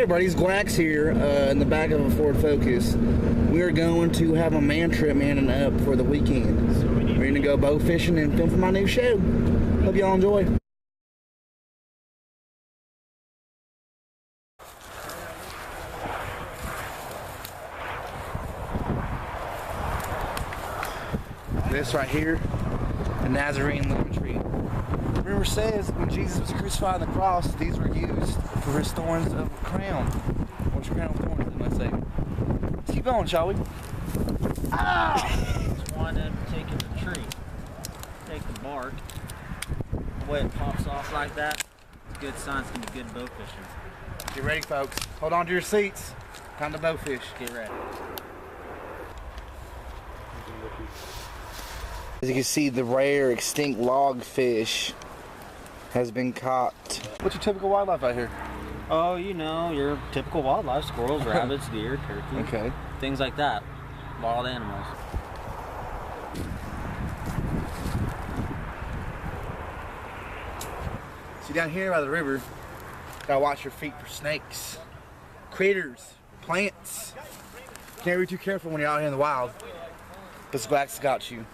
Hey everybody, zquax here in the back of a Ford Focus. We're going to have a man trip manning up for the weekend. We're going to go bow fishing and film for my new show. Hope y'all enjoy. This right here, the Nazarene lemon tree. Remember says when Jesus was crucified on the cross, these were used for his thorns of a crown. What's your crown of thorns, let's say? Let's keep going, shall we? Ah! Just wanted to take it to the tree. Take the bark. The way it pops off like that, it's a good sign it's going to be good bow fishing. Get ready, folks. Hold on to your seats. Time to bow fish. Get ready. As you can see, the rare extinct logfish has been caught. What's your typical wildlife out here? Oh, you know, your typical wildlife, squirrels, rabbits, deer, turkey. Okay. Things like that. Wild animals. See, down here by the river, gotta watch your feet for snakes, critters, plants. Can't be too careful when you're out here in the wild. But zquax got you.